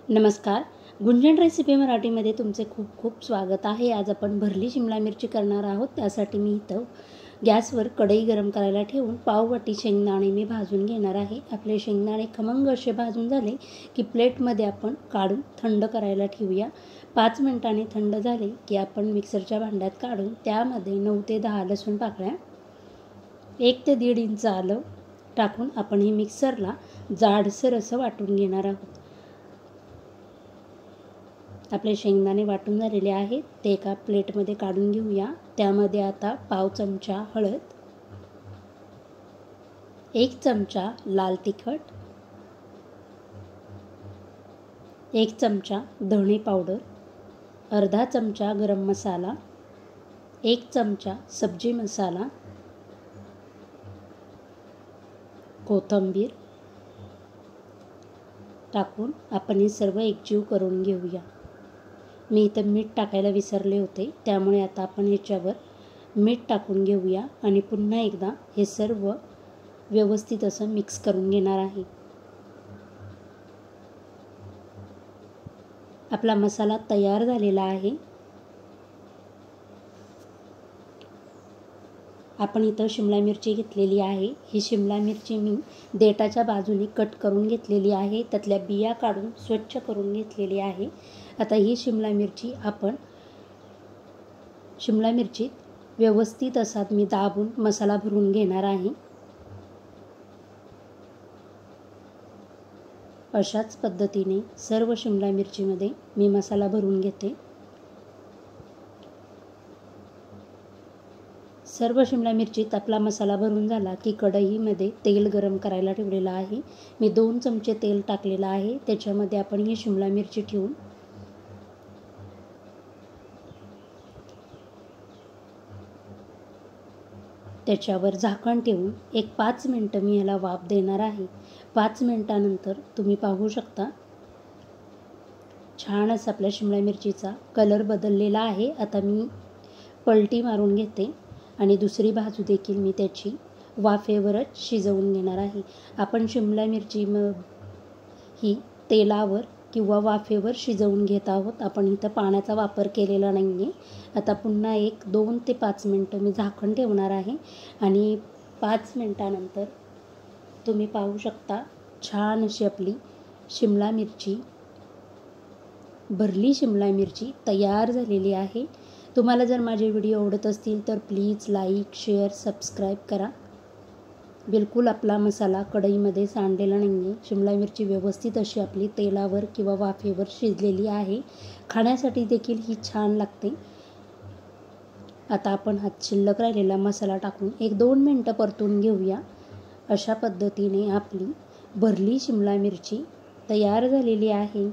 नमस्कार. गुंजन रेसिपी मराठीमध्ये तुमचे खूप खूप स्वागत आहे. आज आपण भरली शिमला मिरची करणार आहोत. त्यासाठी मी इथं गॅसवर कढई गरम करायला ठेवून पाववाटी शेंगदाणे मी भाजून घेणार आहे. आपले शेंगदाणे खमंग असे भाजून झाले की प्लेटमध्ये आपण काढून थंड करायला ठेवूया. 5 मिनिटांनी थंड झाले की आपण मिक्सरच्या भांड्यात काढून त्यामध्ये 9 ते 10 लसूण पाकळ्या, 1 ते 1.5 इंच आलं टाकून आपण हे मिक्सरला जाडसर असं वाटून घेणार आहोत. आपले शेंगदाणे वाटून झालेले आहेत, ते एका प्लेटमध्ये काढून घेऊया. त्यामध्ये आता पाव चमचा हळद, 1 चमचा लाल तिखट, 1 चमचा धणे पावडर, अर्धा चमचा गरम मसाला, 1 चमचा सब्जी मसाला, कोथिंबीर टाकून आपण हे सर्व एकजीव करून घेऊया. मी इथं मीठ टाकायला विसरले होते, त्यामुळे आता आपण ह्याच्यावर मीठ टाकून घेऊया आणि पुन्हा एकदा हे सर्व व्यवस्थित असं मिक्स करून घेणार आहे. आपला मसाला तयार झालेला आहे. आपण इथं शिमला मिरची घेतलेली आहे. ही शिमला मिरची मी देठाच्या बाजूने कट करून घेतलेली आहे. त्यातल्या बिया काढून स्वच्छ करून घेतलेली आहे. आता ही शिमला मिरची व्यवस्थित असा मी दाबून मसाला भरून घेणार आहे. अशाच पद्धतीने सर्व शिमला मिरचीमध्ये मी मसाला भरून घेते. सर्व शिमला मिरचीत आपला मसाला भरून झाला की कढईमध्ये तेल गरम करायला ठेवलेलं आहे. मी 2 चमचे तेल टाकलेलं आहे. त्याच्यामध्ये आपण ही शिमला मिरची ठेवून त्याच्यावर झाकण ठेवून एक 5 मिनिटं मी ह्याला वाफ देणार आहे. 5 मिनिटानंतर तुम्ही पाहू शकता छान असा आपल्या शिमला मिरचीचा कलर बदललेला आहे. आता मी पलटी मारून घेते आणि दुसरी बाजू देखील मी त्याची वाफेवरच शिजवून घेणार आहे. आपण शिमला मिरची ही तेलावर किंवा वाफेवर शिजवून घेत आहोत. आपण इथं पाण्याचा वापर केलेला नाही आहे. आता पुन्हा 2 ते 5 मिनिटं मी झाकण ठेवणार आहे आणि 5 मिनिटानंतर तुम्ही पाहू शकता छान अशी आपली शिमला मिरची, भरली शिमला मिरची तयार झालेली आहे. तुम्हाला जर माझे व्हिडिओ आवडत असतील तर प्लीज लाईक, शेअर, सबस्क्राईब करा. बिलकुल आपला मसाला कढईमध्ये सांडलेला नाही आहे. शिमला मिरची व्यवस्थित अशी आपली तेलावर किंवा वाफेवर शिजलेली आहे. खाण्यासाठी देखील ही छान लागते. आता आपण हा शिल्लक राहिलेला मसाला टाकून 1-2 मिनिटं परतून घेऊया. अशा पद्धतीने आपली भरली शिमला मिरची तयार झालेली आहे.